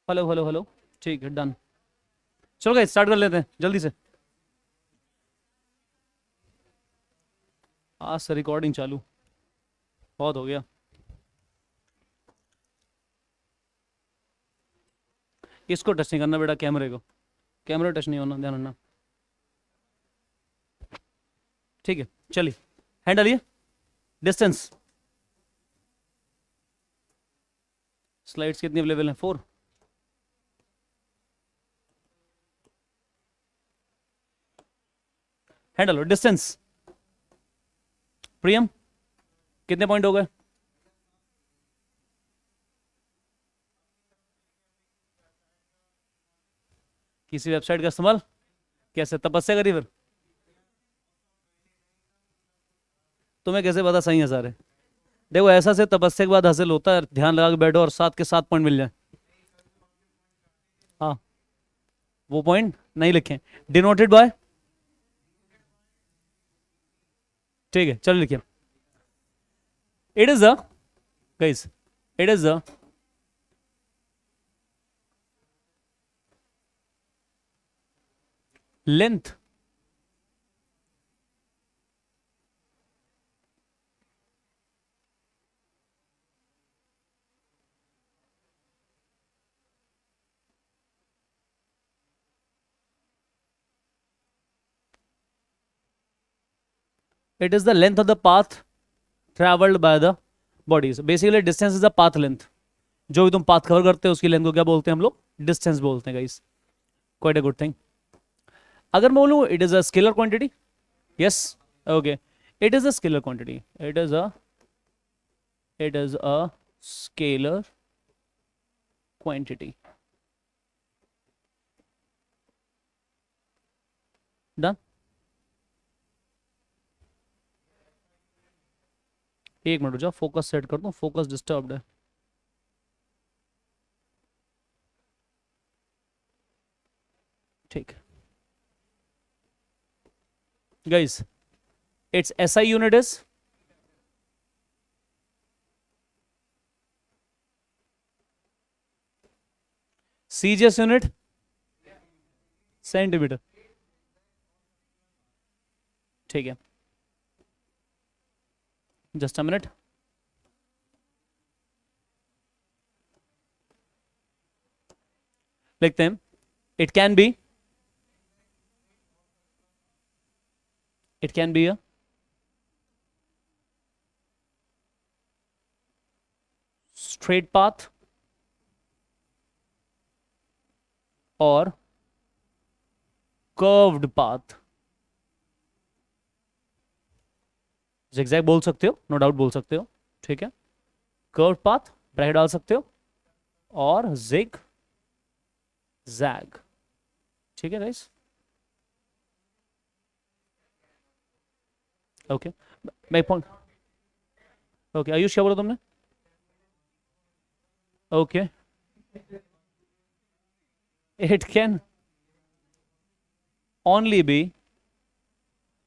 Hello hello hello. ठीक है, done. चलो गाइस स्टार्ट कर लेते हैं जल्दी से। आज से रिकॉर्डिंग चालू। बहुत हो गया। इसको टच नहीं करना बेटा, कैमरे को। कैमरा टच नहीं होना, ध्यान रखना। ठीक है, चलिए। हैंड डालिए। डिस्टेंस। स्लाइड्स कितनी अवेलेबल हैं? 4। हैंड डालो। डिस्टेंस। प्रियम, कितने पॉइंट हो गए? किसी वेबसाइट का इस्तेमाल? कैसे? तपस्या करी फिर? तुम्हें कैसे पता सही है सारे? देखो, ऐसा से तपस्या के बाद हासिल होता है, ध्यान लगा के बैठो और 7 के 7 पॉइंट मिल जाए। हाँ, वो पॉइंट नहीं लिखे। Denoted by. ठीक है, चलो लिखिए। It is a, guys, it is a length it is the length of the path traveled by the bodies. Basically distance is the path length. जो भी तुम पाथ कवर करते हो उसकी लेंथ को क्या बोलते हैं हम लोग? डिस्टेंस बोलते हैं guys. Quite a good thing. अगर मैं बोलूं it is a scalar quantity, yes, okay, it is a scalar quantity, it is a scalar quantity. Done. एक मिनट रुक जाओ, फोकस सेट कर दूं, फोकस डिस्टर्ब्ड है। ठीक। Guys, it's SI unit is CGS unit centimetre. ठीक है, just a minute. लिखते हैं। It can B, a straight path or curved path। zigzag बोल सकते हो, नो डाउट बोल सकते हो। ठीक है, कर्व पाथ ब्रैकेट डाल सकते हो, और जिग जैग। ठीक है गाइस, ओके। मैं पॉइंट, ओके, आयुष क्या बोला तुमने? Okay, it can only be,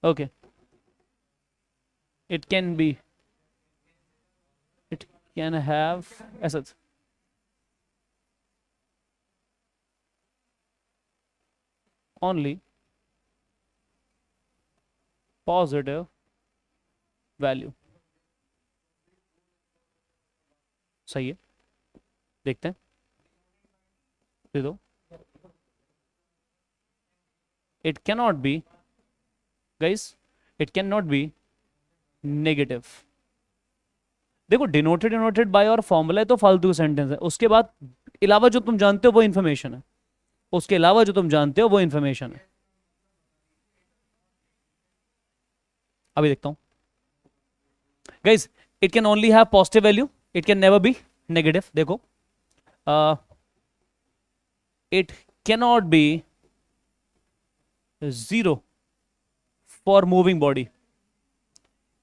okay, it can be, it can have, ऐसा, ओनली पॉजिटिव वैल्यू। सही है, देखते हैं, दे दो। It can not be, guys, it can not be negative. देखो, डिनोटेड डिनोटेड बाय और फॉर्मूला है तो फालतू सेंटेंस है। उसके बाद अलावा जो तुम जानते हो वो इंफॉर्मेशन है, उसके अलावा जो तुम जानते हो वो इंफॉर्मेशन है। अभी देखता हूं। Guys, it can only have positive value, it can never be negative. देखो, it cannot be zero for moving body.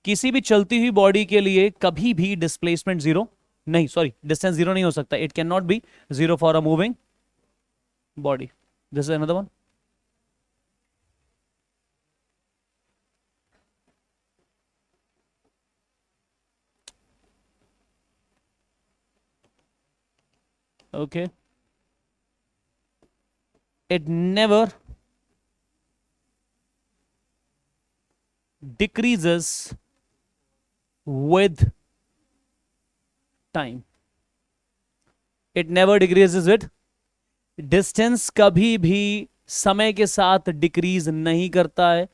किसी भी चलती हुई बॉडी के लिए कभी भी डिस्प्लेसमेंट जीरो नहीं, सॉरी, डिस्टेंस जीरो नहीं हो सकता। It can not be zero for a moving body. This is another one. Okay, it never decreases with time. It never decreases with distance कभी भी समय के साथ डिक्रीज नहीं करता है,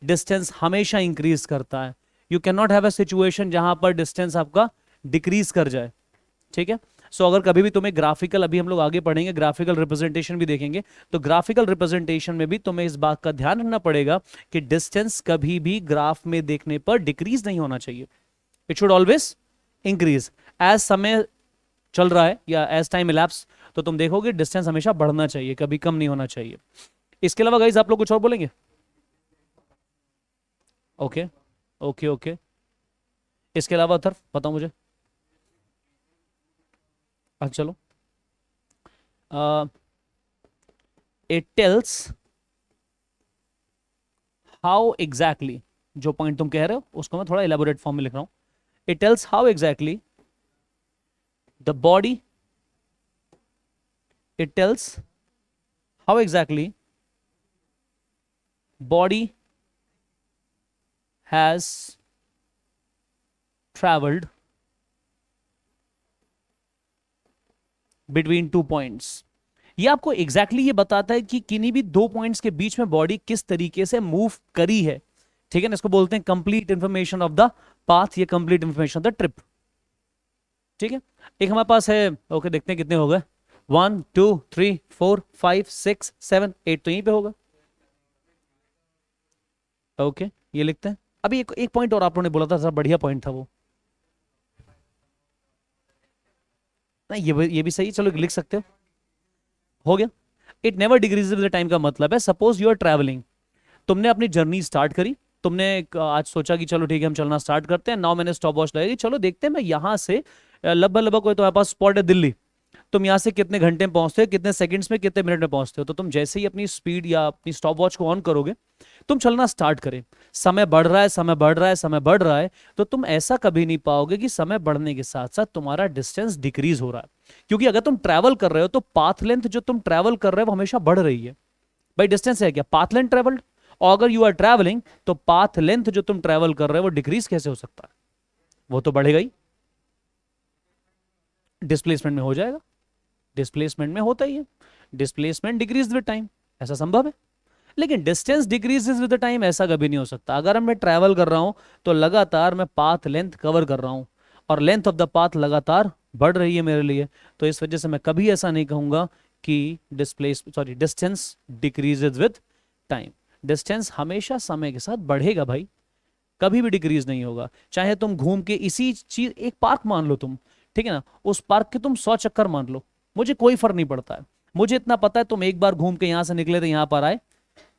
डिस्टेंस हमेशा इंक्रीज करता है. You can not have a situation जहां पर डिस्टेंस आपका डिक्रीज कर जाए. ठीक है. सो अगर कभी भी तुम्हें ग्राफिकल, अभी हम लोग आगे पढ़ेंगे ग्राफिकल रिप्रेजेंटेशन भी देखेंगे, तो ग्राफिकल रिप्रेजेंटेशन में भी तुम्हें इस बात का ध्यान रखना पड़ेगा कि डिस्टेंस कभी भी ग्राफ में देखने पर डिक्रीज नहीं होना चाहिए. It should always increase. As समय चल रहा है या एज टाइम इलैप्स, तो तुम देखोगे डिस्टेंस हमेशा बढ़ना चाहिए, कभी कम नहीं होना चाहिए. इसके अलावा गाइस आप लोग कुछ और बोलेंगे? Okay okay okay. इसके अलावा अथर बताओ मुझे. अच्छा चलो. इट टेल्स हाउ एग्जैक्टली, जो पॉइंट तुम कह रहे हो उसको मैं थोड़ा इलेबोरेट फॉर्म में लिख रहा हूं. It tells how exactly the body, it tells how exactly body has traveled between two points. ये आपको एग्जैक्टली ये बताता है कि किन्हीं भी दो पॉइंट्स के बीच में बॉडी किस तरीके से मूव करी है. ठीक है ना. इसको बोलते हैं complete information of the path, ये complete information of the trip. ठीक है. एक हमारे पास है. ओके देखते हैं कितने हो गए. 1 2 3 4 5 6 7 8 तो यहीं पे होगा. ओके ये लिखते हैं. अभी एक पॉइंट और आप लोगों ने बोला था, बढ़िया पॉइंट था वो. नहीं ये भी सही. चलो लिख सकते हो गया. It never decreases with the time का मतलब है, सपोज यू आर ट्रैवलिंग, तुमने अपनी जर्नी स्टार्ट करी, तुमने आज सोचा कि चलो ठीक है हम चलना स्टार्ट करते हैं. नाउ मैंने स्टॉप वॉच लगाई, चलो देखते हैं मैं यहां से लगभग कोई तुम्हारे पास स्पॉट है दिल्ली, तुम यहां से कितने घंटे में पहुंचते हो, कितने सेकंड्स में, कितने मिनट में पहुंचते हो. तो तुम जैसे ही अपनी स्पीड या अपनी स्टॉप वॉच को ऑन करोगे, तुम चलना स्टार्ट करें, समय बढ़ रहा है, समय बढ़ रहा है, समय बढ़ रहा है, तो तुम ऐसा कभी नहीं पाओगे कि समय बढ़ने के साथ साथ तुम्हारा डिस्टेंस डिक्रीज हो रहा है. क्योंकि अगर तुम ट्रैवल कर रहे हो तो पाथ लेंथ जो तुम ट्रैवल कर रहे हो वो हमेशा बढ़ रही है. भाई डिस्टेंस है क्या? Path length travelled. और अगर यू आर ट्रैवलिंग तो पाथ लेंथ जो तुम ट्रैवल कर रहे हो वो डिक्रीज कैसे हो सकता है? वो तो बढ़ेगा ही, डिस्प्लेसमेंट में हो जाएगा. डिस्प्लेसमेंट में होता ही है, डिस्प्लेसमेंट डिक्रीज विद टाइम, ऐसा संभव है. लेकिन डिस्टेंस डिक्रीजेस विद टाइम ऐसा कभी नहीं हो सकता. अगर मैं ट्रैवल कर रहा हूं तो लगातार मैं पाथ लेंथ कवर कर रहा हूं और लेंथ ऑफ द पाथ लगातार बढ़ रही है मेरे लिए, तो इस वजह से मैं कभी ऐसा नहीं कहूंगा कि distance decreases with time. Distance हमेशा समय के साथ बढ़ेगा भाई, कभी भी डिक्रीज नहीं होगा. चाहे तुम घूम के इसी चीज, एक पार्क मान लो तुम, ठीक है ना, उस पार्क के तुम 100 चक्कर मान लो, मुझे कोई फर्क नहीं पड़ता है. मुझे इतना पता है तुम एक बार घूम के यहां से निकले थे यहां पर आए,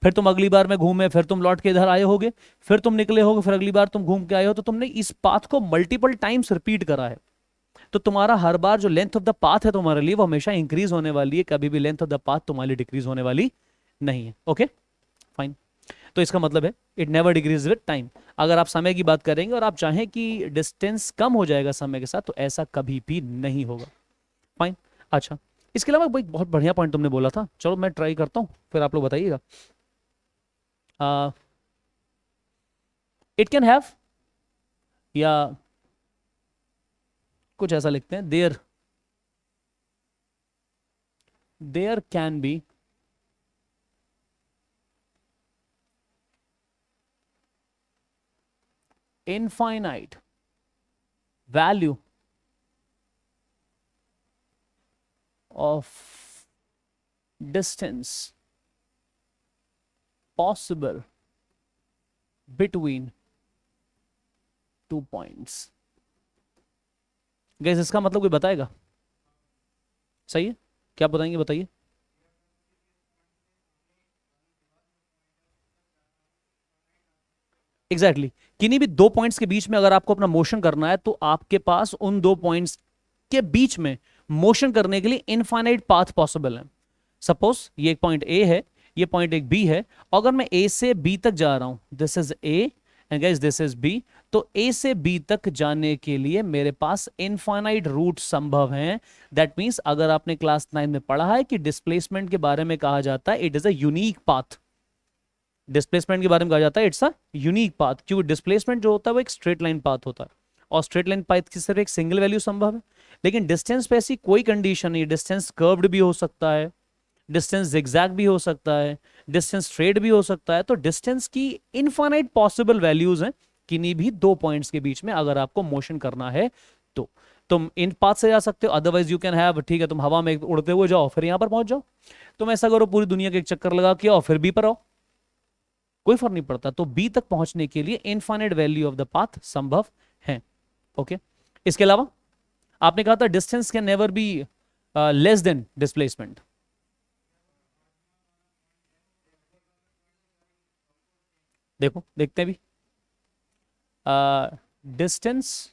फिर तुम अगली बार में घूमे, फिर तुम लौट के इधर आए होगे, फिर तुम निकले होगे, फिर अगली बार तुम घूम के आए हो, तो तुमने इस पाथ को मल्टीपल टाइम्स रिपीट करा है. तो तुम्हारा हर बार जो लेंथ ऑफ द पाथ है तुम्हारे लिए वो हमेशा इंक्रीज होने वाली है, कभी भी लेंथ ऑफ द पाथ तुम्हारे लिए डिक्रीज होने वाली नहीं है. Okay fine. तो इसका मतलब है it never decrease with time. अगर आप समय की बात करेंगे और आप चाहें कि डिस्टेंस कम हो जाएगा समय के साथ, तो ऐसा कभी भी नहीं होगा. फाइन. अच्छा इसके अलावा भाई बहुत बढ़िया पॉइंट तुमने बोला था, चलो मैं ट्राई करता हूं फिर आप लोग बताइएगा. इट कैन हैव, या कुछ ऐसा लिखते हैं, there can be infinite value of distance possible between two points. Guys इसका मतलब कोई बताएगा? सही है, क्या बताएंगे बताइए. Exactly exactly. किन्हीं भी दो पॉइंट्स के बीच में अगर आपको अपना मोशन करना है तो आपके पास उन दो पॉइंट्स के बीच में मोशन करने के लिए इनफाइनाइट पाथ पॉसिबल है. सपोज ये एक पॉइंट ए है, ये पॉइंट एक बी है, अगर मैं ए से बी तक जा रहा हूं, this is A and guys this is B. तो ए से बी तक जाने के लिए मेरे पास इनफाइनाइट रूट संभव हैं। दैट मींस अगर आपने क्लास 9 में पढ़ा है कि डिस्प्लेसमेंट के बारे में कहा जाता है it is a unique path. Displacement के बारे में कहा जाता है इट्स अ यूनिक पाथ, क्योंकि डिस्प्लेसमेंट जो होता है वो एक स्ट्रेट लाइन पाथ होता है और स्ट्रेट लाइन पाथ की सिर्फ एक सिंगल वैल्यू संभव है। लेकिन डिस्टेंस पे ऐसी कोई कंडीशन नहीं, डिस्टेंस कर्व्ड भी हो सकता है, डिस्टेंस जिगजैग भी हो सकता है, डिस्टेंस स्ट्रेट भी हो सकता है। तो डिस्टेंस की इनफाइनाइट पॉसिबल वैल्यूज हैं किन्हीं भी दो पॉइंट्स के बीच में अगर आपको मोशन करना है तो तुम इन पाथ से जा सकते हो, अदरवाइज यू कैन हैव, ठीक है तुम हवा में उड़ते हुए जाओ फिर यहां पर पहुंच जाओ, तुम ऐसा करो पूरी दुनिया के एक चक्कर लगा के आओ फिर बी पर आओ, कोई फर्क नहीं पड़ता। तो बी तक पहुंचने के लिए infinite value of the path संभव है। ओके, इसके अलावा आपने कहा था distance can never be less than displacement. देखो देखते हैं भी, डिस्टेंस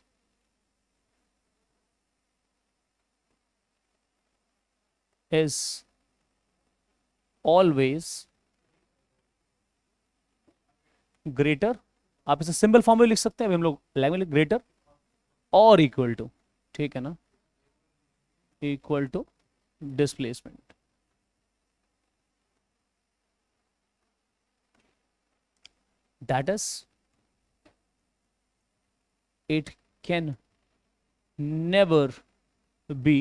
इज ऑलवेज ग्रेटर, आप इसे सिंपल फॉर्म में लिख सकते हैं, अभी हम लोग लैंग्वेज ग्रेटर और इक्वल टू, ठीक है ना, equal to displacement. That is it can never be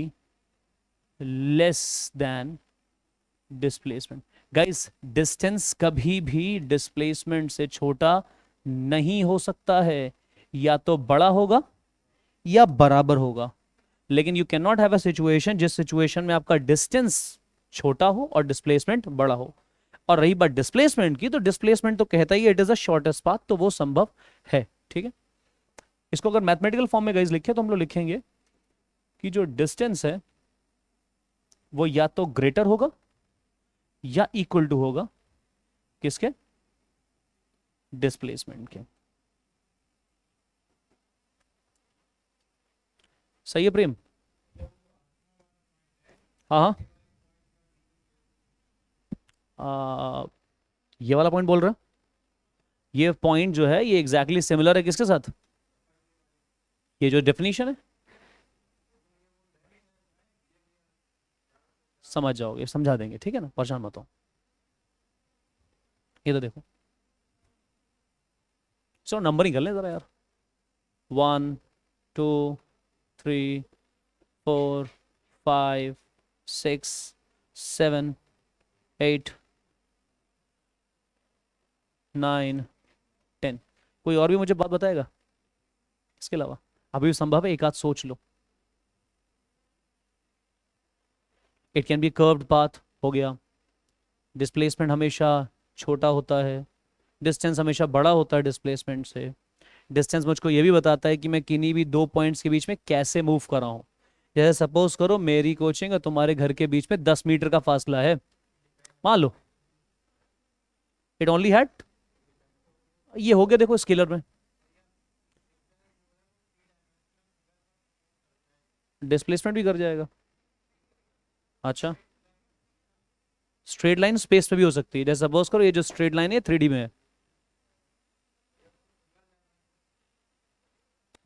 less than displacement। Guys distance कभी भी डिस्प्लेसमेंट से छोटा नहीं हो सकता है, या तो बड़ा होगा या बराबर होगा। लेकिन you can not have a situation जिस सिचुएशन में आपका डिस्टेंस छोटा हो और डिस्प्लेसमेंट बड़ा हो। और रही बात डिस्प्लेसमेंट की, तो डिस्प्लेसमेंट तो कहता ही it is a shortest path, तो वो संभव है। ठीक है, इसको अगर मैथमेटिकल फॉर्म में गाइस लिखे तो हम लोग लिखेंगे कि जो डिस्टेंस है वो या तो ग्रेटर होगा या इक्वल टू होगा किसके, डिस्प्लेसमेंट के। सही है प्रेम? हाँ हाँ, ये वाला पॉइंट बोल रहा, ये पॉइंट जो है ये एग्जैक्टली सिमिलर है किसके साथ, ये जो डेफिनेशन है, समझ जाओगे, समझा देंगे, ठीक है ना, परेशान मत हो। ये तो देखो, चलो नंबरिंग कर लें जरा यार, 1 2 3 4 5 6 7 8 9 10। कोई और भी मुझे बात बताएगा इसके अलावा? अभी भी संभव है, एक आध सोच लो। It can be curved path हो गया, डिस्प्लेसमेंट हमेशा छोटा होता है, डिस्टेंस हमेशा बड़ा होता है डिस्प्लेसमेंट से, डिस्टेंस मुझको ये भी बताता है कि मैं किन्हीं भी दो पॉइंट्स के बीच में कैसे मूव कर रहा हूँ। जैसे सपोज करो मेरी कोचिंग और तुम्हारे घर के बीच में 10 मीटर का फासला है, मान लो, इट ओनली हैड, ये हो गया देखो स्केलर में, डिस्प्लेसमेंट भी कर जाएगा। अच्छा, स्ट्रेट लाइन स्पेस पे भी हो सकती है, जैसे सपोज करो ये जो स्ट्रेट लाइन है 3D में है,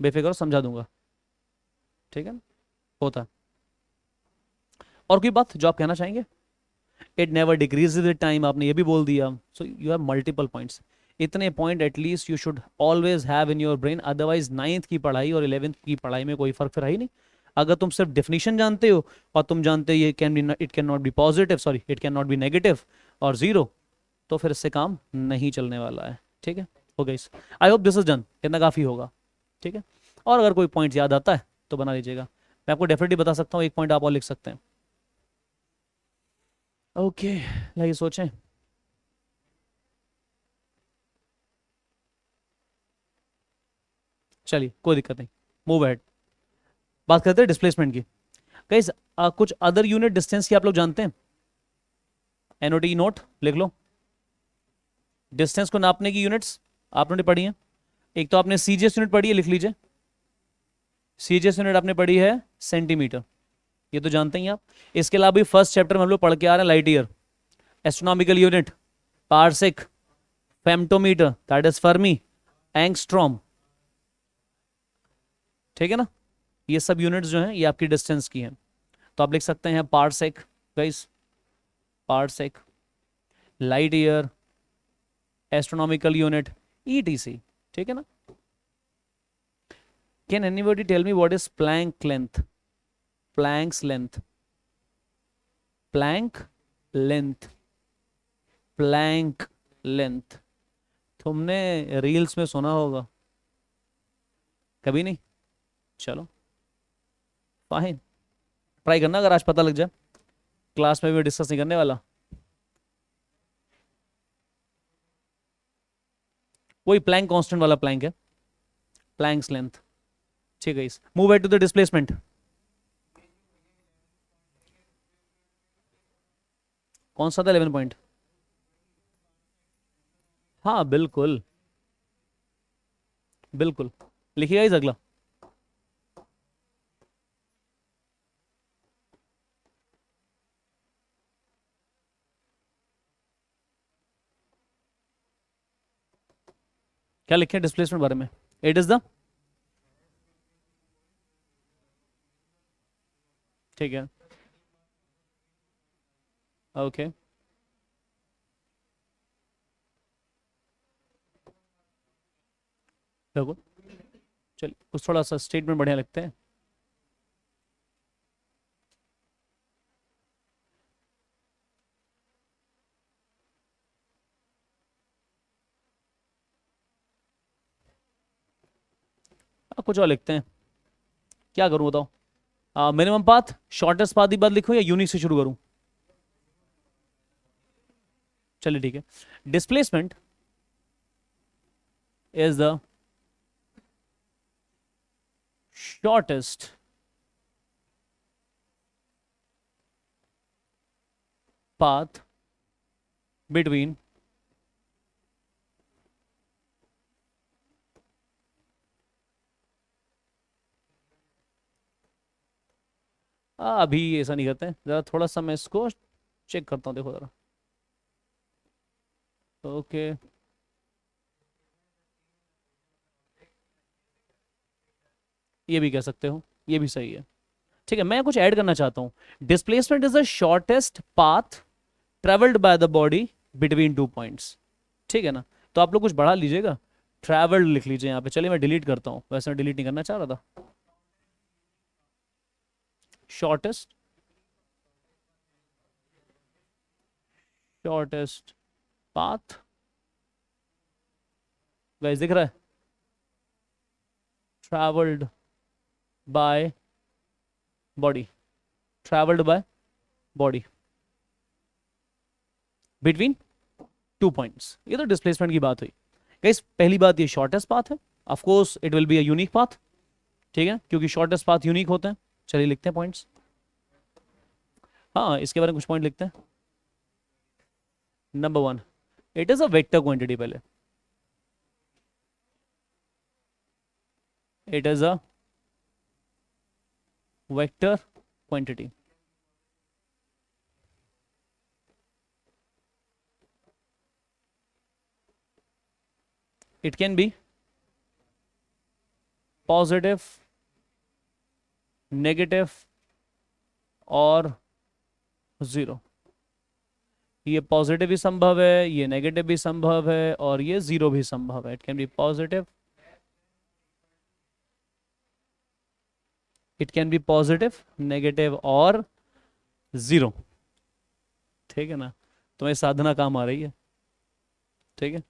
बेफिक्र समझा दूंगा, ठीक है ना, होता है। और कोई बात जो आप कहना चाहेंगे? It never decrease with time, आपने ये भी बोल दिया। So you have multiple points, इतने point at least you should always have in your brain, otherwise 9th की पढ़ाई और 11th की पढ़ाई में कोई फर्क फिर है ही नहीं। अगर तुम सिर्फ डेफिनेशन जानते हो और तुम जानते हो ये can be, it can not B positive, sorry it can not be negative और जीरो, तो फिर इससे काम नहीं चलने वाला है। ठीक है, हो गई, I hope this is done, इतना काफ़ी होगा। ठीक है, और अगर कोई पॉइंट याद आता है तो बना लीजिएगा, मैं आपको डेफिनेटली बता सकता हूँ, एक पॉइंट आप और लिख सकते हैं। ओके, लाइए सोचें। चलिए कोई दिक्कत नहीं, मूव अहेड, बात करते हैं डिस्प्लेसमेंट की। गाइस कुछ अदर यूनिट डिस्टेंस की आप लोग जानते हैं? एनओटी नोट लिख लो, डिस्टेंस को नापने की यूनिट्स आपने पढ़ी हैं। एक तो आपने सीजीएस यूनिट पढ़ी है, लिख लीजिए, सीजीएस यूनिट आपने पढ़ी है सेंटीमीटर, ये तो जानते ही आप। इसके अलावा भी फर्स्ट चैप्टर में हम लोग पढ़ के आ रहे हैं light year, astronomical unit, parsec, femtometre that is fermi, angstrom, ठीक है ना। ये सब यूनिट्स जो हैं ये आपकी डिस्टेंस की हैं। तो आप लिख सकते हैं parsec guys, parsec, light year, astronomical unit, ETC, ठीक है ना। Can anybody tell me what is Planck length? Planck's length, Planck length, Planck length, तुमने रील्स में सुना होगा, कभी नहीं? चलो फाइन, ट्राई करना अगर आज पता लग जाए, क्लास में भी डिस्कस नहीं करने वाला। वही प्लैंक कांस्टेंट वाला प्लैंक है, प्लैंक्स लेंथ, ठीक है। इस मूव टू द डिस्प्लेसमेंट, कौन सा था 11 पॉइंट? हाँ बिल्कुल, बिल्कुल, लिखिएगा इस अगला। क्या लिखे डिस्प्लेसमेंट बारे में? इट इज द, ठीक है, ओके, देखो चलिए कुछ थोड़ा सा स्टेटमेंट बढ़िया लिखते हैं। कुछ और लिखते हैं, क्या करूं बताओ? मिनिमम पाथ, शॉर्टेस्ट पाथ की बात लिखो या यूनिक से शुरू करूं? चलिए ठीक है, displacement is the shortest path between अभी ऐसा नहीं करते हैं, ज़रा थोड़ा सा मैं इसको चेक करता हूँ, देखो ज़रा, ओके। ये भी कह सकते हो, ये भी सही है, ठीक है। मैं कुछ ऐड करना चाहता हूँ, displacement is the shortest path travelled by the body between two points, ठीक है ना। तो आप लोग कुछ बढ़ा लीजिएगा, ट्रेवल्ड लिख लीजिए यहाँ पे। चलिए मैं डिलीट करता हूँ, वैसे मैं डिलीट नहीं करना चाह रहा था। शॉर्टेस्ट, शॉर्टेस्ट पाथ, गाइस दिख रहा है, travelled by body, travelled by body between two points, ये तो डिस्प्लेसमेंट की बात हुई। गाइस पहली बात, ये शॉर्टेस्ट पाथ है, of course it will be a unique path, ठीक है, क्योंकि शॉर्टेस्ट पाथ यूनिक होते हैं। चलिए लिखते हैं पॉइंट्स, हाँ इसके बारे में कुछ पॉइंट लिखते हैं। Number one, it is a vector quantity, पहले it is a vector quantity, it can be positive, negative और जीरो। ये पॉजिटिव भी संभव है, ये नेगेटिव भी संभव है और ये जीरो भी संभव है। It can B positive, it can B positive, negative और जीरो, ठीक है ना। तुम्हें साधना काम आ रही है, ठीक है।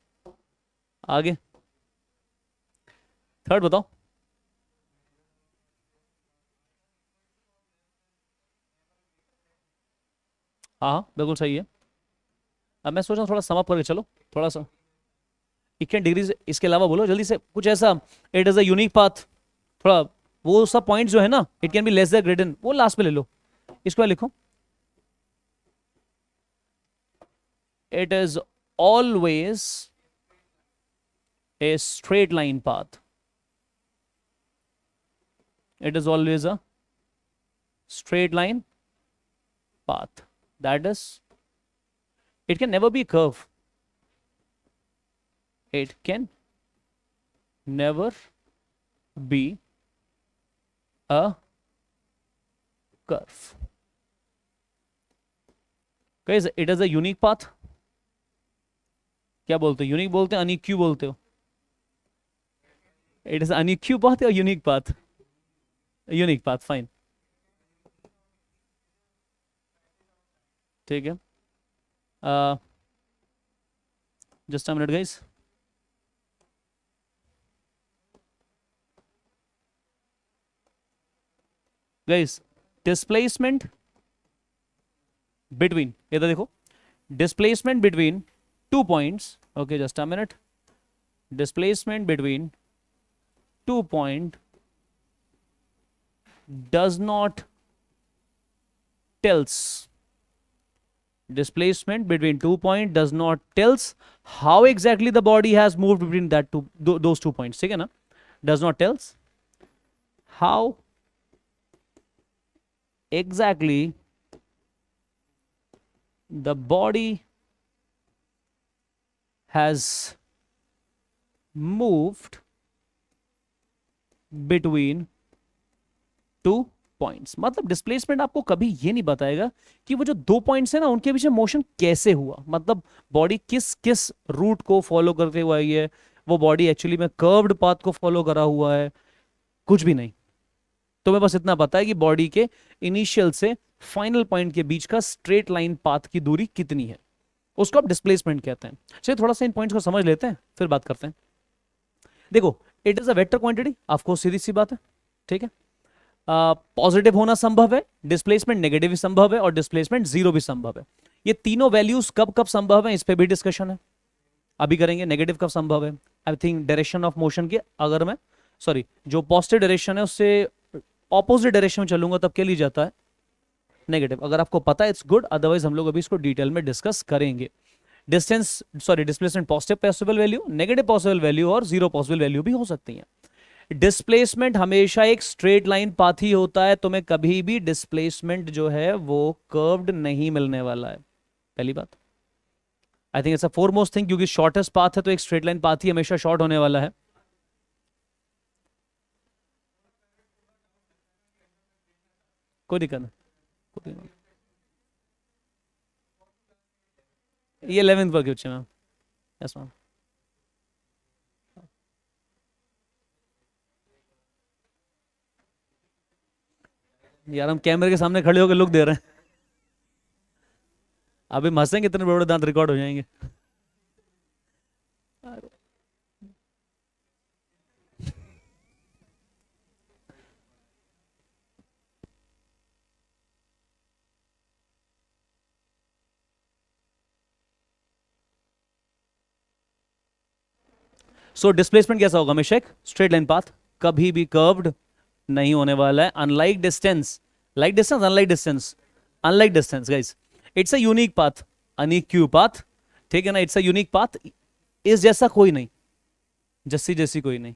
आगे थर्ड बताओ। हाँ हाँ बिल्कुल सही है। अब मैं सोच रहा हूँ थोड़ा समअप करके चलो, थोड़ा सा इक्कीस डिग्री से इसके अलावा बोलो जल्दी से कुछ ऐसा। It is a unique path, थोड़ा वो सब पॉइंट जो है ना, it can be less than greater, वो लास्ट में ले लो। इसको लिखो, it is always a straight line path, it is always a straight line path, that is, it can never be curve, it can never be a curve. Guys, it is a unique path. क्या बोलते हो, unique बोलते हैं, अनिक क्यों बोलते हो? It is Anik क्यों path या unique path? Unique path, fine, ठीक है। Just a minute guys. Guys, displacement between, इधर देखो, displacement between 2 points, okay, just a minute, displacement between 2 point does not tells, displacement between 2 point does not tells how exactly the body has moved between that those 2 points, ठीक है ना? Does not tells how exactly the body has moved between 2 points। मतलब displacement आपको कभी ये नहीं बताएगा कि वो जो 2 पॉइंट्स है ना, उनके पीछे मोशन कैसे हुआ, मतलब बॉडी किस किस रूट को फॉलो करते हुए आई है, वो बॉडी एक्चुअली में कर्व्ड पाथ को फॉलो करा हुआ है, कुछ भी नहीं। तुम्हें बस इतना पता है कि बॉडी के इनिशियल से फाइनल पॉइंट के बीच का स्ट्रेट लाइन पाथ की दूरी कितनी है, उसको आप डिस्प्लेसमेंट कहते हैं। चलिए थोड़ा सा इन पॉइंट्स को समझ लेते हैं, फिर बात करते हैं। देखो, it is a vector quantity, आपको सीधी सी बात है, ठीक है। पॉजिटिव होना संभव है, डिस्प्लेसमेंट नेगेटिव भी संभव है, और डिस्प्लेसमेंट जीरो भी संभव है। ये तीनों वैल्यूज कब कब संभव है, इस पे भी डिस्कशन है, अभी करेंगे। नेगेटिव कब संभव है? I think direction of motion की, अगर मैं सॉरी जो पॉजिटिव डायरेक्शन है उससे ऑपोजिट डायरेक्शन में चलूंगा तब क्या ली जाता है? नेगेटिव। अगर आपको पता है इट्स गुड, अदरवाइज हम लोग अभी इसको डिटेल में डिस्कस करेंगे। Distance sorry displacement positive possible value, negative possible value और जीरो पॉसिबल वैल्यू भी हो सकती है। डिस्प्लेसमेंट हमेशा एक स्ट्रेट लाइन पाथ ही होता है, तुम्हें कभी भी डिस्प्लेसमेंट जो है वो कर्व्ड नहीं मिलने वाला है, पहली बात। I think it's a foremost thing, क्योंकि शॉर्टेस्ट पाथ है तो एक स्ट्रेट लाइन पाथ ही हमेशा शॉर्ट होने वाला है। कोई दिक्कत नहीं, कोई दिक्कत नहीं। ये 11th पर क्वेश्चन मैम, यस मैम। यार हम कैमरे के सामने खड़े होकर लुक दे रहे हैं, अभी हम हंसेंगे इतने बड़े बड़े दांत रिकॉर्ड हो जाएंगे। सो डिस्प्लेसमेंट कैसा होगा? हमेशा एक स्ट्रेट लाइन पाथ, कभी भी कर्व्ड नहीं होने वाला है। Unlike distance, like distance, unlike distance, unlike distance guys, it's a unique path, unique path, ठीक है ना? इट्स अ यूनिक पाथ, इस जैसा कोई नहीं, जस्सी जैसी कोई नहीं,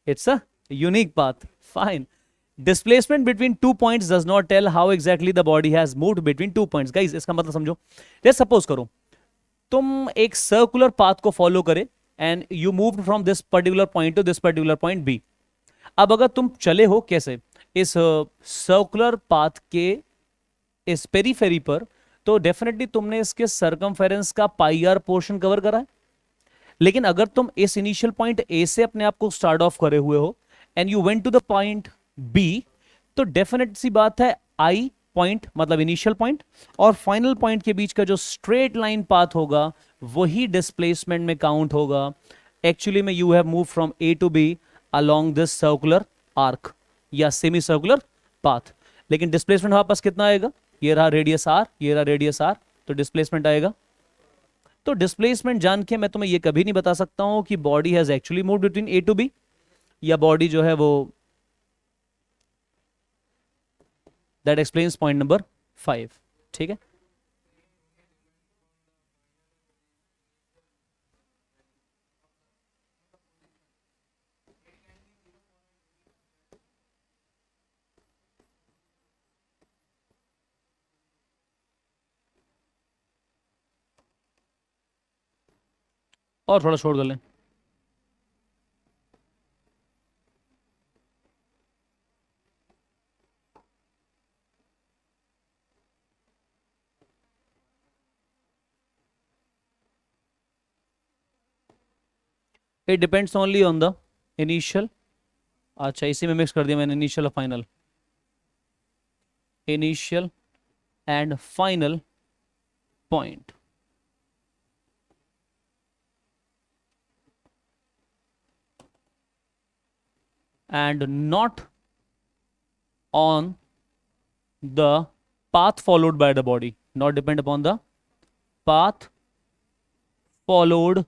it's a unique path, fine. Displacement between 2 points does not tell how exactly the body has moved between 2 points। Guys इसका मतलब समझो, जैसे सपोज करो तुम एक सर्कुलर पाथ को फॉलो करे and you move from this particular point to this particular point B. अब अगर तुम चले हो कैसे, इस सर्कुलर पाथ के इस पेरीफेरी पर, तो डेफिनेटली तुमने इसके सरकमफेरेंस का पाई आर पोर्शन कवर करा है। लेकिन अगर तुम इस इनिशियल पॉइंट ए से अपने आप को स्टार्ट ऑफ करे हुए हो and you went to the point B, तो डेफिनेट सी बात है आई पॉइंट मतलब इनिशियल पॉइंट और फाइनल पॉइंट के बीच का जो स्ट्रेट लाइन पाथ होगा वही डिस्प्लेसमेंट में काउंट होगा। एक्चुअली में you have move from A to B along this circular arc या सेमी सर्कुलर पाथ। लेकिन डिस्प्लेसमेंट हमारे पास कितना आएगा? ये रहा रेडियस आर, ये रहा रेडियस आर, तो डिस्प्लेसमेंट आएगा। तो डिस्प्लेसमेंट जान के मैं तुम्हें ये कभी नहीं बता सकता हूं कि body has actually move between A to B, या बॉडी जो है वो, दैट एक्सप्लेन्स पॉइंट नंबर 5, ठीक है। और थोड़ा छोड़ कर लें। It depends only on the initial, अच्छा इसी में मिक्स कर दिया मैंने इनिशियल और final, initial and final point. And not on the path followed by the body, not depend upon the path followed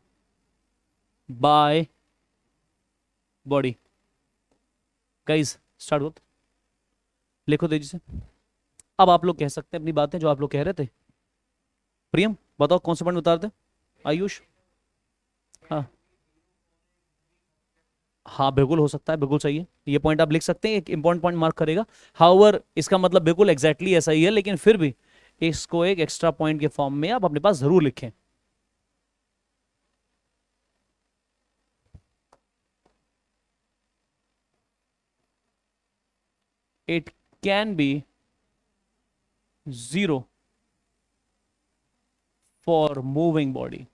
by body। Guys start करो, लिखो तेजी से। अब आप लोग कह सकते हैं अपनी बातें जो आप लोग कह रहे थे। प्रियम बताओ कौन से पॉइंट बता रहे थे? आयुष, हाँ हाँ बिल्कुल हो सकता है, बिल्कुल सही है, ये पॉइंट आप लिख सकते हैं, एक इंपॉर्टेंट पॉइंट मार्क करेगा। हाउएवर इसका मतलब बिल्कुल एग्जैक्टली ऐसा ही है, लेकिन फिर भी इसको एक एक्स्ट्रा पॉइंट के फॉर्म में आप अपने पास जरूर लिखें। It can B 0 for moving body.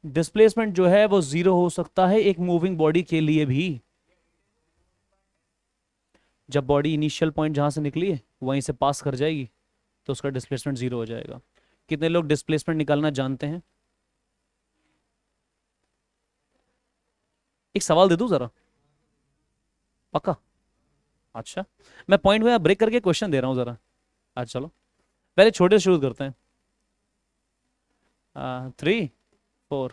Displacement जो है वो 0 हो सकता है एक मूविंग बॉडी के लिए भी। जब बॉडी इनिशियल पॉइंट जहां से निकली है वहीं से पास कर जाएगी तो उसका डिस्प्लेसमेंट 0 हो जाएगा। कितने लोग डिस्प्लेसमेंट निकालना जानते हैं? एक सवाल दे दूं जरा, पक्का? अच्छा, मैं पॉइंट में ब्रेक करके क्वेश्चन दे रहा हूं जरा। अच्छा चलो पहले छोटे से शुरू करते हैं। 3 4,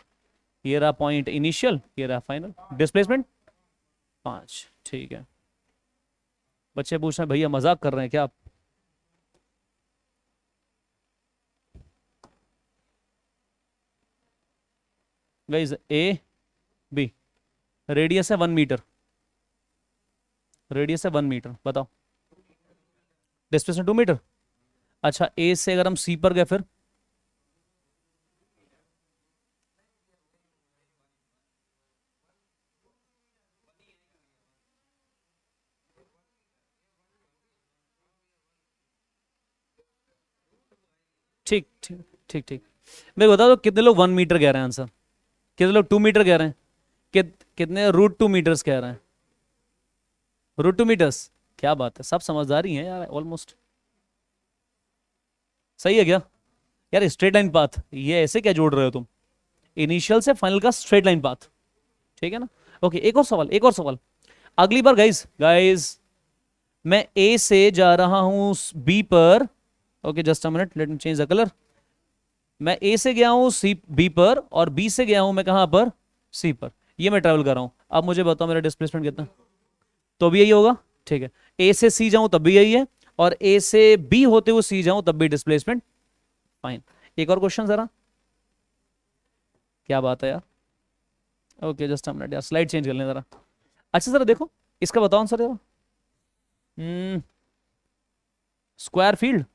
ये रहा पॉइंट इनिशियल, ये रहा फाइनल, डिस्प्लेसमेंट 5। ठीक है, बच्चे पूछ रहे हैं भैया मजाक कर रहे हैं क्या आप? गाइस ए बी, रेडियस है 1 मीटर, रेडियस है 1 मीटर, बताओ डिस्प्लेसमेंट 2 मीटर। अच्छा ए से अगर हम सी पर गए फिर? ठीक ठीक ठीक ठीक, मैं बता दो कितने लोग 1 मीटर कह रहे हैं आंसर, कितने लोग 2 मीटर कह रहे हैं, कितने √2 मीटर्स कह रहे हैं? √2 मीटर्स, क्या बात है, सब समझदारी हैं यार ऑलमोस्ट। सही है क्या? यार स्ट्रेट लाइन पाथ, ये ऐसे क्या जोड़ रहे हो तुम? इनिशियल से फाइनल का स्ट्रेट लाइन पाथ, ठीक है ना? ओके एक और सवाल, एक और सवाल। अगली बार गाइस गाइस मैं ए से जा रहा हूं बी पर, okay just a minute let me change the colour. मैं ए से गया हूं सी बी पर और बी से गया हूं मैं कहां पर? सी पर, ये मैं ट्रेवल कर रहा हूं। अब मुझे बताओ मेरा डिस्प्लेसमेंट कितना? तो भी यही होगा, ठीक है। ए से सी जाऊं तब भी यही है, और ए से बी होते हुए सी जाऊं तब भी डिस्प्लेसमेंट। फाइन, एक और क्वेश्चन जरा, क्या बात है यार। ओके जस्ट अ मिनट यार, स्लाइड चेंज कर लें जरा। अच्छा जरा देखो इसका बताओ आंसर जरा। स्क्वायर फील्ड,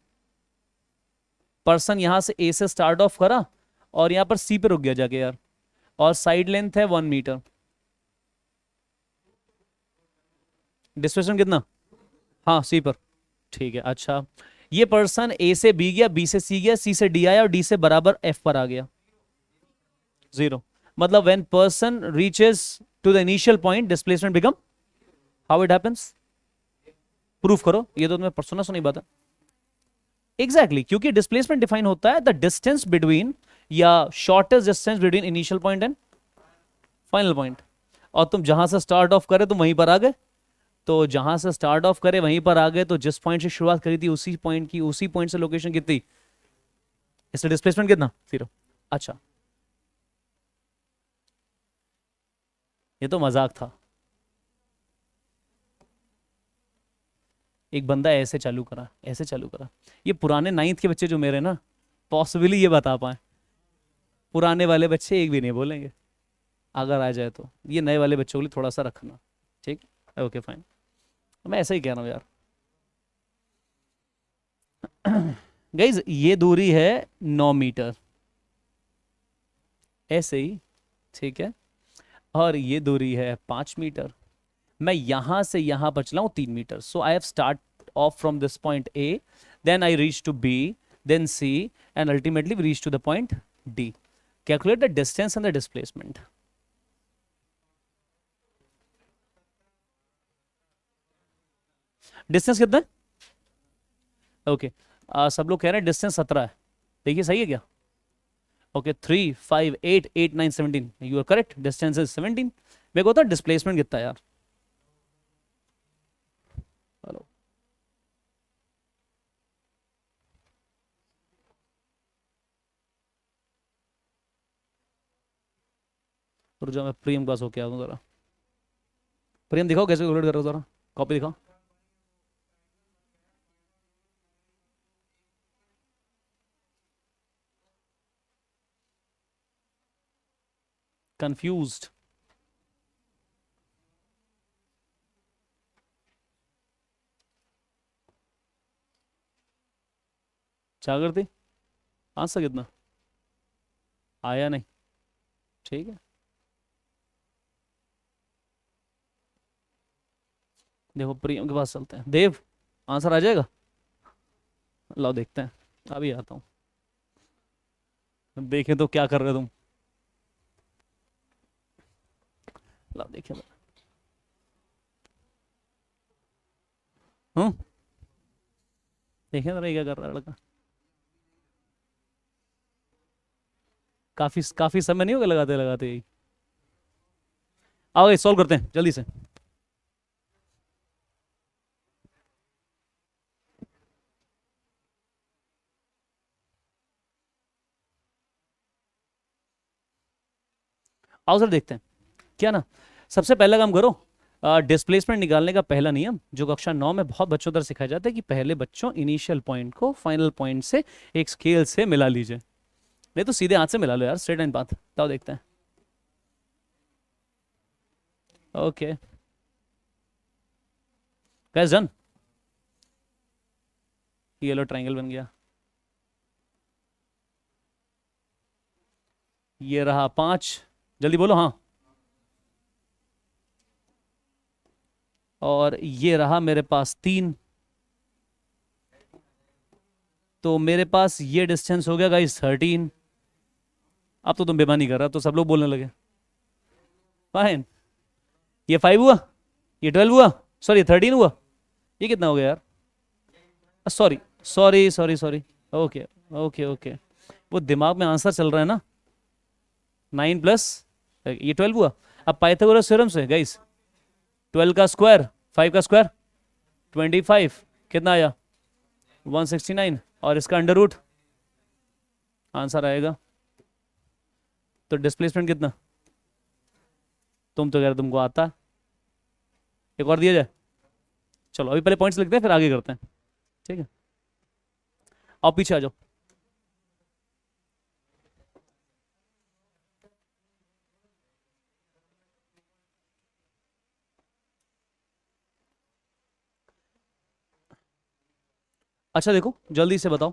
पर्सन यहां से ए से स्टार्ट ऑफ करा और यहां पर सी पे रुक गया जाके यार, और साइड लेंथ है 1 मीटर, डिस्प्लेसमेंट कितना? हाँ सी पर, ठीक है। अच्छा ये पर्सन ए से बी गया, बी से सी गया, सी से डी आया और डी से बराबर एफ पर आ गया, 0। मतलब when person reaches to the initial point displacement become, how it happens? Proof करो, ये तो तुम्हें सुना सुनी बात है। एग्जैक्टली क्योंकि डिस्प्लेसमेंट डिफाइन होता है द डिस्टेंस बिटवीन, या shortest distance between initial point and final point. और तुम जहां से स्टार्ट ऑफ करे तुम वहीं पर आ गए, तो जहां से स्टार्ट ऑफ करे वहीं पर आ गए, तो जिस पॉइंट से शुरुआत करी थी उसी पॉइंट की, उसी पॉइंट से लोकेशन कितनी, इसलिए डिस्प्लेसमेंट कितना? 0। अच्छा ये तो मजाक था। एक बंदा ऐसे चालू करा, ऐसे चालू करा, ये पुराने 9th के बच्चे जो मेरे ना, पॉसिबली ये बता पाए, पुराने वाले बच्चे एक भी नहीं बोलेंगे अगर आ जाए तो। ये नए वाले बच्चों के लिए थोड़ा सा रखना, ठीक? ओके फाइन, मैं ऐसा ही कह रहा हूँ यार। गाइज ये दूरी है 9 मीटर, ऐसे ही, ठीक है, और ये दूरी है 5 मीटर। मैं यहां से यहां पर चला हूं 3 metre, so I have start off from this point A, then I reach to B, then C, and ultimately we reach to the point D. Calculate the distance and the displacement. Distance कितना है? Okay सब लोग कह रहे हैं distance 17 है. देखिए सही है क्या? Okay 3 5 8 8 9 17. You are correct. Distance is 17. मेरे को तो डिस्प्लेसमेंट कितना है यार? हेलो रुक जाओ, मैं प्रियम पास होके आऊँ जरा. प्रियम दिखाओ कैसे कैलकुलेट कर रहे हो, जरा कॉपी दिखाओ. कंफ्यूज्ड. क्या करती? आंसर कितना आया नहीं? ठीक है, देखो प्रियम के पास चलते हैं. देव आंसर आ जाएगा? लाओ देखते हैं. अभी आता हूँ. देखें तो क्या कर रहे हो तुम. लाओ देखें. हम्म देखें जरा ये क्या कर रहा है लड़का. काफी काफी समय नहीं होगा लगाते लगाते यही. आओ सॉल्व करते हैं जल्दी से. आओ सर देखते हैं क्या ना. सबसे पहला काम करो. डिस्प्लेसमेंट निकालने का पहला नियम जो कक्षा 9 में बहुत बच्चों द्वारा सिखाया जाता है कि पहले बच्चों इनिशियल पॉइंट को फाइनल पॉइंट से एक स्केल से मिला लीजिए. नहीं तो सीधे हाथ से मिला लो यार. Straight line path. तो देखते हैं. Okay guys done. ये लो ट्रायंगल बन गया. ये रहा 5. जल्दी बोलो हाँ. और ये रहा मेरे पास 3. तो मेरे पास ये डिस्टेंस हो गया गाइस 13. अब तो तुम बेमानी कर रहा, तो सब लोग बोलने लगे. फाइन. ये 5 हुआ, ये 12 हुआ, सॉरी 13 हुआ. ये कितना हो गया यार? Sorry sorry sorry sorry. Okay okay okay. वो दिमाग में आंसर चल रहा है ना. 9 प्लस ये 12 हुआ. अब पाइथागोरस थ्योरम से गाइस 12 का स्क्वायर 5 का स्क्वायर 25. कितना आया? 169. और इसका अंडर रूट आंसर आएगा. तो डिस्प्लेसमेंट कितना? तुम तो कह रहे तुमको आता. एक और दिया जाए. चलो अभी पहले पॉइंट्स लिखते हैं फिर आगे करते हैं. ठीक है, आओ पीछे आ जाओ. अच्छा देखो जल्दी से बताओ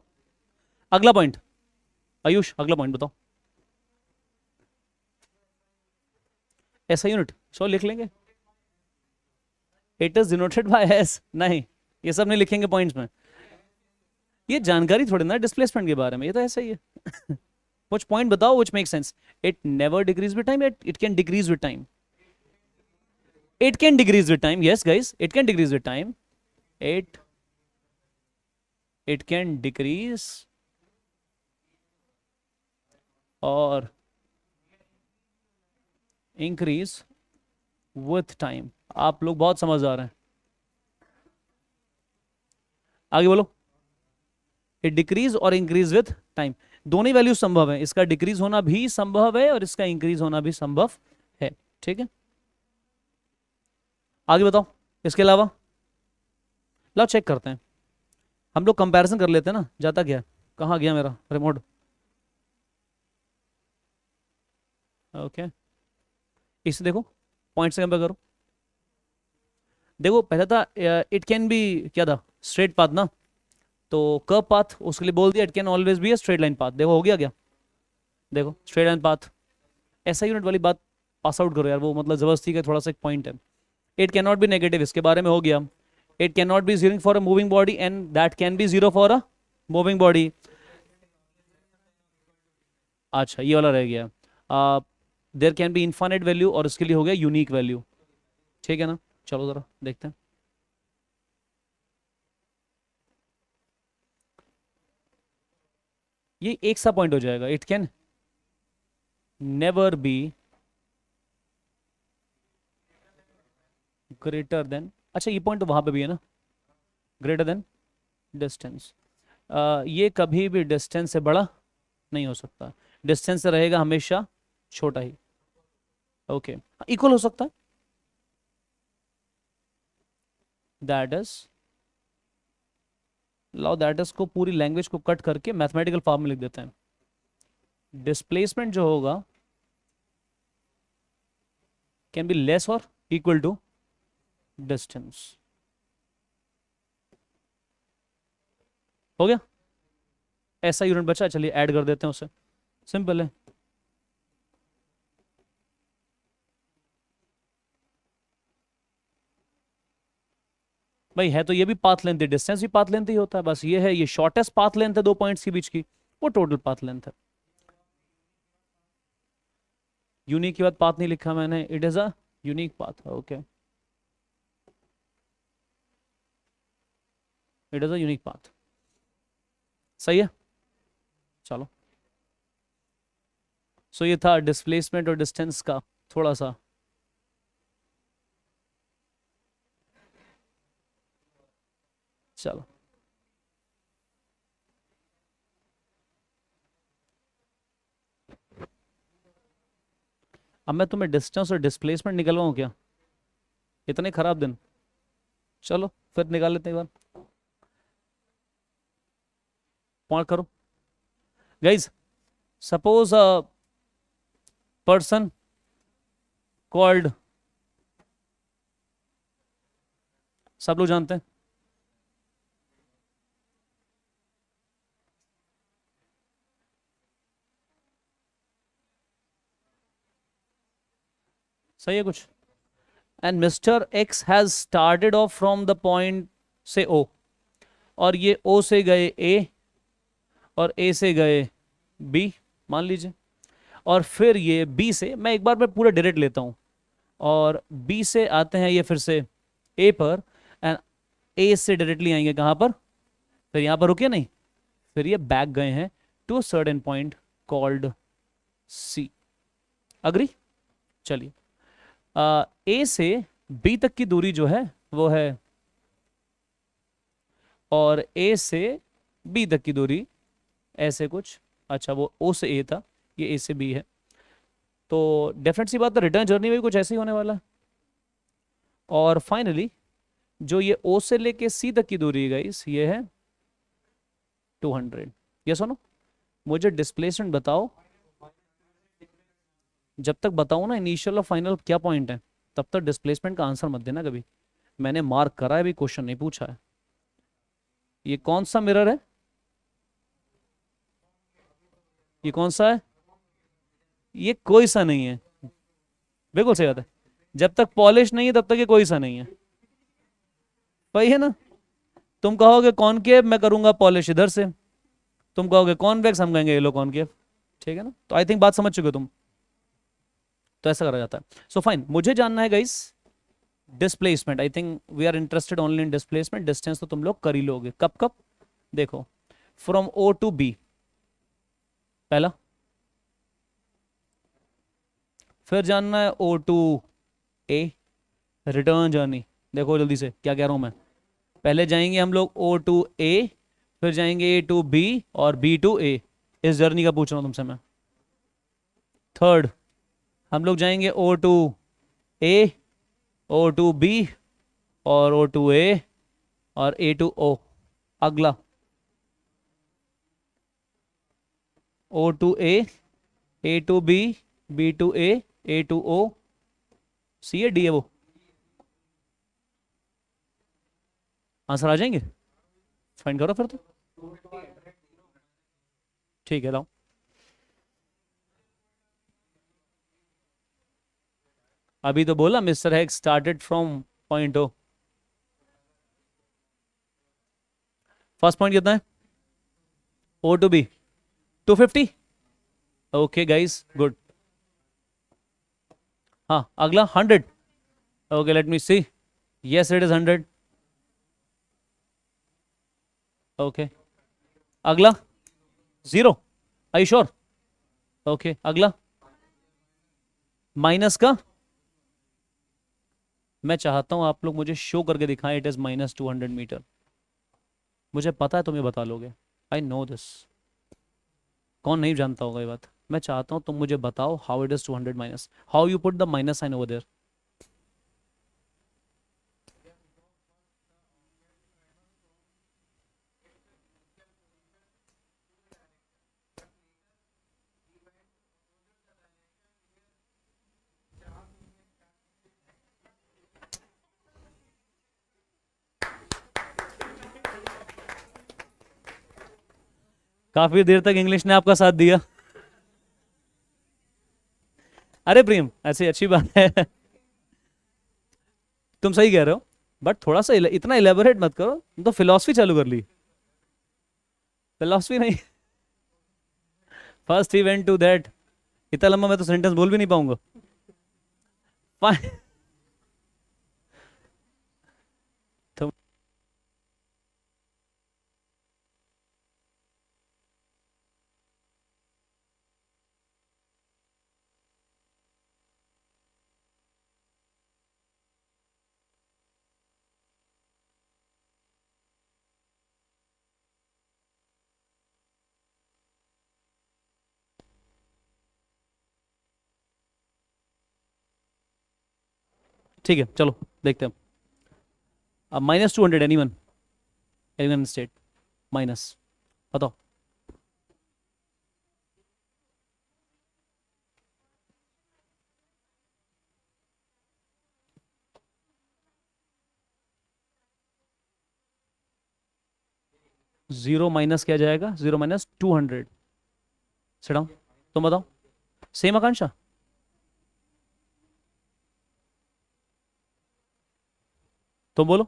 अगला पॉइंट. आयुष अगला पॉइंट बताओ. ऐसा यूनिट सो लिख लेंगे. It is denoted by S. नहीं, ये सब नहीं लिखेंगे पॉइंट्स में. ये जानकारी थोड़ी ना डिस्प्लेसमेंट के बारे में. ये तो ऐसा ही है. कुछ पॉइंट बताओ which makes sense. It never decrease with time. It can decrease with time. It can decrease with time. Yes, guys, it can decrease with time. It can decrease or increase with time. आप लोग बहुत समझदार हैं. आगे बोलो. It decrease और increase with time. दोनों ही value संभव है. इसका डिक्रीज होना भी संभव है और इसका इंक्रीज होना भी संभव है. ठीक है, आगे बताओ. इसके अलावा लो चेक करते हैं. हम लोग कंपैरिजन कर लेते हैं ना. जाता क्या? कहाँ गया मेरा रिमोट? ओके इसे देखो पॉइंट से कंपेयर करो. देखो पहले था इट कैन बी क्या था? स्ट्रेट पाथ ना. तो कर्व पाथ उसके लिए बोल दिया it can always be a straight line path. देखो हो गया क्या? देखो स्ट्रेट लाइन पाथ. ऐसा यूनिट वाली बात पास आउट करो यार. वो मतलब जबरदस्ती का थोड़ा सा एक पॉइंट है. It can not be negative, इसके बारे में हो गया. It can not be zero for a moving body and that can be zero for a moving body. अच्छा ये वाला रह गया। There can be infinite value, और इसके लिए हो गया यूनिक वैल्यू। ठीक है ना, चलो ज़रा देखते हैं। ये एक सा पॉइंट हो जाएगा, it can never be greater than, अच्छा ये पॉइंट तो वहां पे भी है ना, ग्रेटर देन डिस्टेंस। ये कभी भी डिस्टेंस से बड़ा नहीं हो सकता, डिस्टेंस से रहेगा हमेशा छोटा ही। ओके, इक्वल हो सकता है, दैट इज, लाओ दैट इज को पूरी लैंग्वेज को कट करके मैथमेटिकल फॉर्म में लिख देते हैं। डिस्प्लेसमेंट जो होगा कैन बी लेस और इक्वल टू डिस्टेंस। हो गया, ऐसा यूनिट बचा, चलिए ऐड कर देते हैं उसे, सिंपल है। भाई है तो ये भी पाथ लेंथ है, डिस्टेंस भी पाथ लेंथ ही होता है, बस ये है, ये शॉर्टेस्ट पाथ लेंथ है दो पॉइंट्स के बीच की, वो टोटल पाथ लेंथ है। यूनिक के बाद पाथ नहीं लिखा मैंने, it is a unique path, okay, it is a unique path, सही है। चलो, सो ये था डिस्प्लेसमेंट और डिस्टेंस का थोड़ा सा। चलो, अब मैं तुम्हें डिस्टेंस और डिस्प्लेसमेंट निकलवाऊं क्या, इतने खराब दिन। चलो फिर निकाल लेते हैं एक बार, पॉइंट करो guys. Suppose a person called, सब लोग जानते हैं, सही है कुछ, and mister x has started off from the point से ओ, और ये ओ से गए ए, और ए से गए बी मान लीजिए, और फिर ये बी से, मैं एक बार मैं पूरा डायरेक्ट लेता हूँ, और बी से आते हैं ये फिर से ए पर, एंड ए से डायरेक्टली आएंगे कहाँ पर, फिर यहाँ पर रुके नहीं, फिर ये बैक गए हैं to certain point called C. Agree, चलिए, ए से बी तक की दूरी जो है वो है, और ए से बी तक की दूरी ऐसे कुछ, अच्छा वो ओ से ए था, ये ए से बी है, तो डेफिनेट सी बात है रिटर्न जर्नी में भी कुछ ऐसे ही होने वाला है। और फाइनली जो ये ओ से लेके सी तक की दूरी गई ये है 200। ये सुनो, मुझे डिस्प्लेसमेंट बताओ, जब तक बताऊं ना इनिशियल और फाइनल क्या पॉइंट है, तब तक डिस्प्लेसमेंट का आंसर मत देना कभी, मैंने मार्क करा है, भी क्वेश्चन नहीं पूछा है। ये कौन सा मिरर है, ये कौन सा है, ये कोई सा नहीं है, बिल्कुल सही बात है, जब तक पॉलिश नहीं है तब तक ये कोई सा नहीं है, वही है ना। तुम कहोगे कॉनकेव, मैं करूंगा पॉलिश इधर से, तुम कहोगे कॉन्वेक्स, हम कहेंगे येलो कॉनकेव, ठीक है ना, तो आई थिंक बात समझ चुके हो तुम, तो ऐसा करा जाता है। सो फाइन, मुझे जानना है guys displacement, I think we are interested only in displacement, distance तो तुम लोग कर ही लोगे, कब कब, देखो, फ्रॉम ओ टू बी पहला, फिर जानना है O to A, return journey, देखो जल्दी से क्या कह रहा हूं मैं, पहले जाएंगे हम लोग ओ टू ए, फिर जाएंगे ए टू बी, और बी टू ए, इस जर्नी का पूछ रहा हूं तुमसे मैं। थर्ड, हम लोग जाएंगे O to A, O to B, और ओ टू ए, और ए टू ओ। अगला O to A to B, B to A to O, C है डी है वो, आंसर आ जाएंगे, फाइंड करो फिर तो, ठीक है लाओ। अभी तो बोला मिस्टर हैक started from point O, first point कितना है, O to B 250, okay guys, good. हाँ, अगला 100। Okay, let me see. Yes, it is 100। Okay, अगला 0। I sure? ओके, अगला माइनस का। मैं चाहता हूं आप लोग मुझे शो करके दिखाएं, इट इज -200 मीटर। मुझे पता है तुम ये बता लोगे, आई नो दिस। कौन नहीं जानता होगा ये बात? मैं चाहता हूं तुम मुझे बताओ how it is 200 minus, how you put the minus sign over there. काफी देर तक इंग्लिश ने आपका साथ दिया। अरे प्रेम, ऐसी अच्छी बात है। तुम सही कह रहे हो, बट थोड़ा सा इतना इलेबोरेट मत करो, तुम तो फिलोसफी चालू कर ली। फिलोसफी नहीं, फर्स्ट ही वेंट टू दैट। इतना लंबा मैं तो सेंटेंस बोल भी नहीं पाऊंगा। Fine. तो ठीक है, चलो देखते हैं। अब -200, एनीवन, एनीवन स्टेट माइनस, बताओ। जीरो माइनस क्या जाएगा? 0 - 200। सिडाओ, तुम बताओ। सेम आकांक्षा, तुम बोलो।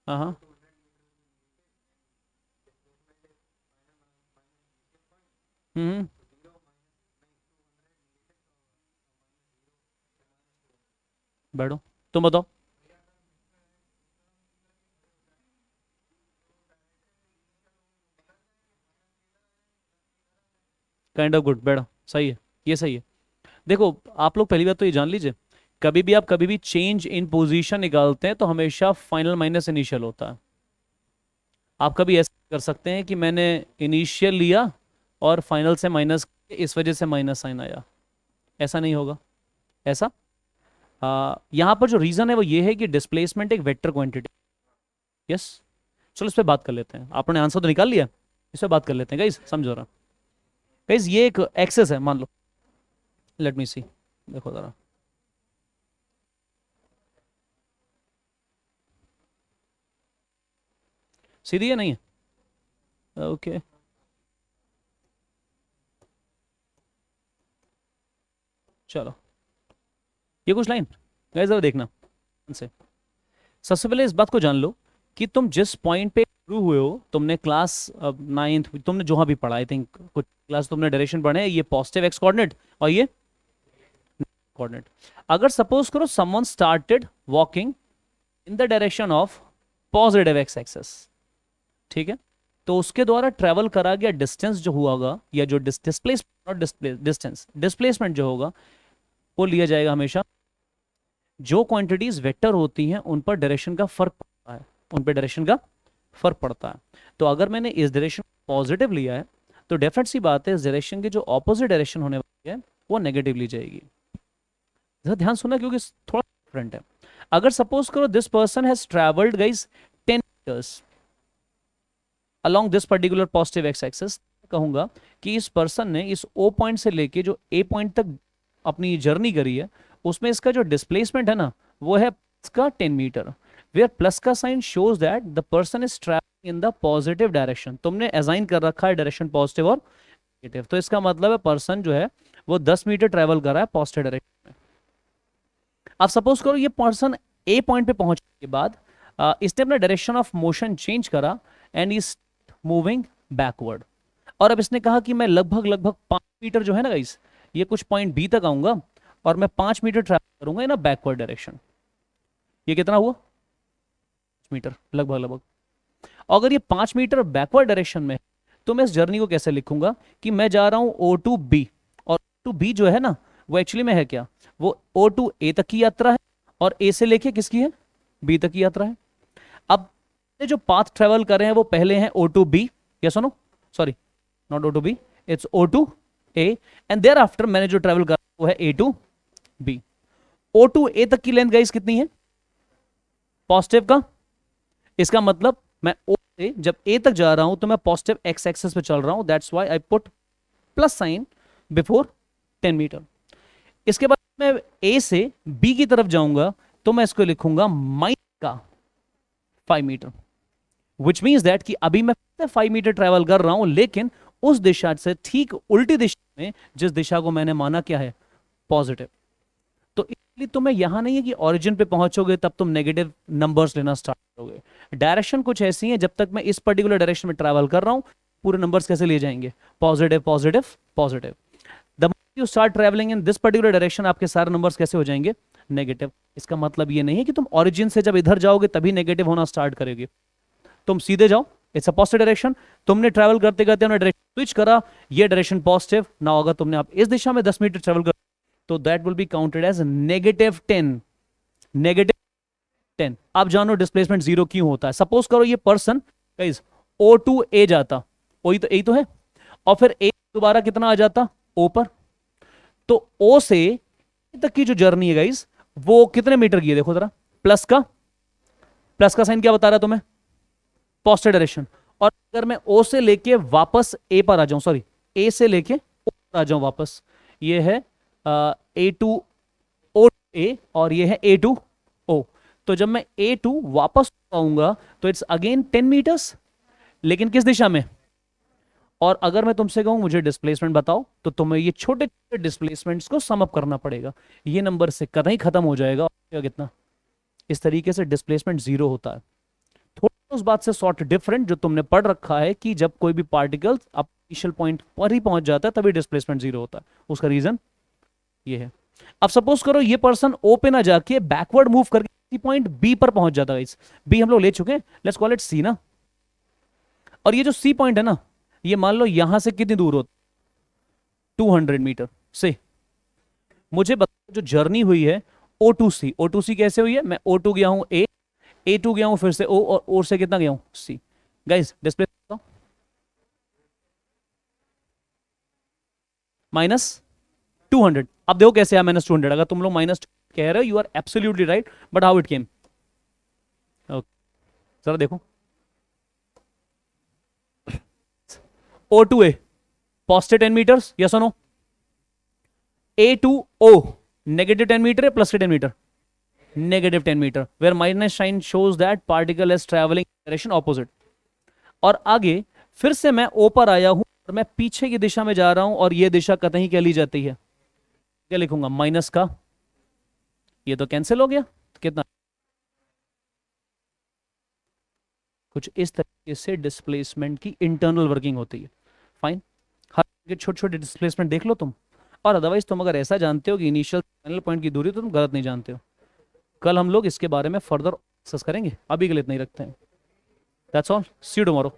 हाँ हाँ। हम्म। बैठो, तुम बताओ। काइंड ऑफ गुड, बैठो, सही है, ये सही है। देखो, आप लोग पहली बात तो ये जान लीजिए, कभी भी आप कभी भी चेंज इन पोजीशन निकालते हैं तो हमेशा फाइनल माइनस इनिशियल होता है। आप कभी ऐसा कर सकते हैं कि मैंने इनिशियल लिया और फाइनल से माइनस, इस वजह से माइनस साइन आया, ऐसा नहीं होगा। ऐसा यहाँ पर जो रीज़न है वो ये है कि डिस्प्लेसमेंट एक वेक्टर क्वांटिटी। यस, चलो इस पे बात कर लेते हैं। आपने आंसर तो निकाल लिया, इस पे बात कर लेते हैं गाइस, समझो रहा। गाइस ये एक एक्सेस है, मान लो। लेट मी सी, देखो ज़रा। सीधी है, नहीं है? ओके, चलो, ये कुछ लाइन गाइस जरा देखना से। सबसे पहले इस बात को जान लो कि तुम जिस पॉइंट पे शुरू हुए हो, तुमने क्लास 9th, तुमने जहाँ भी पढ़ा, आई थिंक कुछ क्लास तुमने डायरेक्शन पढ़े हैं, ये पॉजिटिव एक्स कोऑर्डिनेट और ये कोऑर्डिनेट। अगर सपोज करो someone started walking in the direction of positive X axis, ठीक है, तो उसके द्वारा ट्रेवल करा गया डिस्टेंस जो हुआ होगा, या जो डिस्प्लेस नॉट डिस्टेंस, डिस्प्लेसमेंट जो होगा, वो लिया जाएगा हमेशा। जो क्वांटिटीज वेक्टर होती हैं उन पर डायरेक्शन का फर्क पड़ता है, उन पर डायरेक्शन का फर्क पड़ता है। तो अगर मैंने इस डायरेक्शन पॉजिटिव लिया है, तो डेफिनेट सी बात है इस डायरेक्शन की जो ऑपोजिट डायरेक्शन होने वाली है वो नेगेटिव ली जाएगी। जरा ध्यान सुनना, क्योंकि थोड़ा डिफरेंट है। अगर सपोज करो this person has travelled guys 10 metres along this particular positive X axis, कहूंगा कि इस पर्सन ने इस ओ पॉइंट से लेके जो ए पॉइंट तक अपनी जर्नी करी है, उसमें इसका जो डिस्प्लेसमेंट है ना, वो है इसका 10 मीटर, वेयर प्लस का sign shows that the person is travelling in the positive direction. तुमने असाइन कर रखा है डायरेक्शन पॉजिटिव और नेगेटिव, तो इसका मतलब है पर्सन जो है वो 10 मीटर ट्रैवल कर रहा है पॉजिटिव डायरेक्शन में। अब सपोज करो ये पर्सन ए पॉइंट पे पहुंचने के बाद इसने अपना डायरेक्शन ऑफ मोशन चेंज करा एंड इज मूविंग बैकवर्ड। और अब इसने कहा कि मैं लगभग लगभग 5 मीटर जो है ना गाइस, ये कुछ पॉइंट बी तक आऊंगा और मैं 5 मीटर ट्रैवल करूंगा इन अ बैकवर्ड डायरेक्शन। ये कितना हुआ? 5 मीटर लगभग लगभग। अगर ये 5 मीटर बैकवर्ड डायरेक्शन में है, तो मैं इस जर्नी को कैसे लिखूंगा कि मैं जा रहा हूं ओ टू बी, और टू बी जो है ना वो एक्चुअली में है क्या, वो ओ टू ए तक की यात्रा है और ए से लेके किसकी है, बी तक की यात्रा है। अब ये जो पाथ ट्रेवल कर रहे हैं वो पहले हैं ओ टू बी, या सुनो, sorry not O to B, it's O to A, and thereafter मैंने जो ट्रेवल करा वो है A to B. O to A तक की लेंथ गाइस कितनी है, पॉजिटिव का, इसका मतलब मैं ओ से जब ए तक जा रहा हूं तो मैं पॉजिटिव एक्स एक्सेस पे चल रहा हूं, that's why I put plus sign before 10 metre. इसके बाद मैं ए से बी की तरफ जाऊंगा तो मैं इसको लिखूंगा माइनस का 5 मीटर, विच मीन्स दैट कि अभी मैं 5 मीटर ट्रेवल कर रहा हूं लेकिन उस दिशा से ठीक उल्टी दिशा में, जिस दिशा को मैंने माना क्या है, पॉजिटिव। तो इसलिए तुम्हें यहां नहीं है कि ओरिजिन पे पहुंचोगे तब तुम नेगेटिव नंबर्स लेना स्टार्ट करोगे। डायरेक्शन कुछ ऐसी है, जब तक मैं इस पर्टिकुलर डायरेक्शन में ट्रैवल कर रहा हूं पूरे नंबर्स कैसे लिए जाएंगे, positive positive positive. The moment you start travelling in this particular direction आपके सारे नंबर्स कैसे हो जाएंगे, नेगेटिव। इसका मतलब ये नहीं है कि तुम ओरिजिन से जब इधर जाओगे तभी नेगेटिव होना स्टार्ट करेगी, तुम सीधे जाओ, इट्स अ पॉजिटिव डायरेक्शन। तुमने ट्रैवल करते करते डायरेक्शन स्विच करा, ये डायरेक्शन पॉजिटिव ना, अगर तुमने आप इस दिशा में 10 मीटर ट्रैवल कर तो that will be counted as -10, -10। आप जानो डिस्प्लेसमेंट जीरो क्यों होता है। सपोज करो ये पर्सन गाइस ओ टू ए जाता, वही तो ए तो है, और फिर ए दोबारा कितना आ जाता, ओ पर, तो ओ से तक की जो जर्नी है गाइस वो कितने मीटर की है, देखो जरा, प्लस का साइन क्या बता रहा है तुम्हें, पॉजिटिव डायरेक्शन। और अगर मैं ओ से लेके वापस ए पर आ जाऊं, सॉरी ए से लेके ओ पर आ जाऊं वापस, ये है ए टू ओ ए और ये है ए टू ओ, तो जब मैं ए टू वापस आऊंगा तो इट्स अगेन 10 मीटर्स, लेकिन किस दिशा में। और अगर मैं तुमसे कहूं मुझे डिस्प्लेसमेंट बताओ तो तुम्हें ये छोटे छोटे डिस्प्लेसमेंट्स को सम अप करना पड़ेगा, ये नंबर से कतई खत्म हो जाएगा कितना। इस तरीके से डिस्प्लेसमेंट जीरो होता है। थोड़ा उस बात से सॉर्ट डिफरेंट जो तुमने पढ़ रखा है कि जब कोई भी पार्टिकल अब इनिशियल पॉइंट पर ही पहुंच जाता है तभी डिस्प्लेसमेंट जीरो होता है, उसका रीजन ये है। अब सपोज करो ये पर्सन ओ पे ना जाके बैकवर्ड मूव करके पॉइंट बी पर पहुंच जाता है। बी हम लोग ले चुके हैं, लेट्स कॉल इट सी ना, और ये जो सी पॉइंट है ना, ये मान लो यहां से कितनी दूर होता, 200 मीटर से। मुझे बताओ जो जर्नी हुई है O to C, O two सी कैसे हुई है, मैं ओ टू गया हूं ए टू गया हूं फिर से ओ, और ओ से कितना गया हूं, सी। Guys display -200। अब देखो कैसे आया -200। अगर तुम लोग माइनस कह रहे हो you are absolutely right, but how it came, जरा देखो, O to A positive 10 metres, yes और no, A to O negative 10 metre है plus 10 metre, negative 10 metre, where minus sign shows that particle is travelling direction opposite. और आगे फिर से मैं ओ पर आया हूं और मैं पीछे की दिशा में जा रहा हूं और ये दिशा कतई क्या ली जाती है, क्या लिखूंगा, माइनस का, ये तो कैंसिल हो गया, तो कितना, कुछ इस तरीके से डिस्प्लेसमेंट की इंटरनल वर्किंग होती है। फाइन, हर छोटे छोटे डिस्प्लेसमेंट देख लो तुम, और अदरवाइज तुम अगर ऐसा जानते हो कि इनिशियल फाइनल पॉइंट की दूरी, तो तुम गलत नहीं जानते हो। कल हम लोग इसके बारे में फर्दर डिस्कस करेंगे, अभी के लिए इतना ही रखते हैं। That's all, see you tomorrow.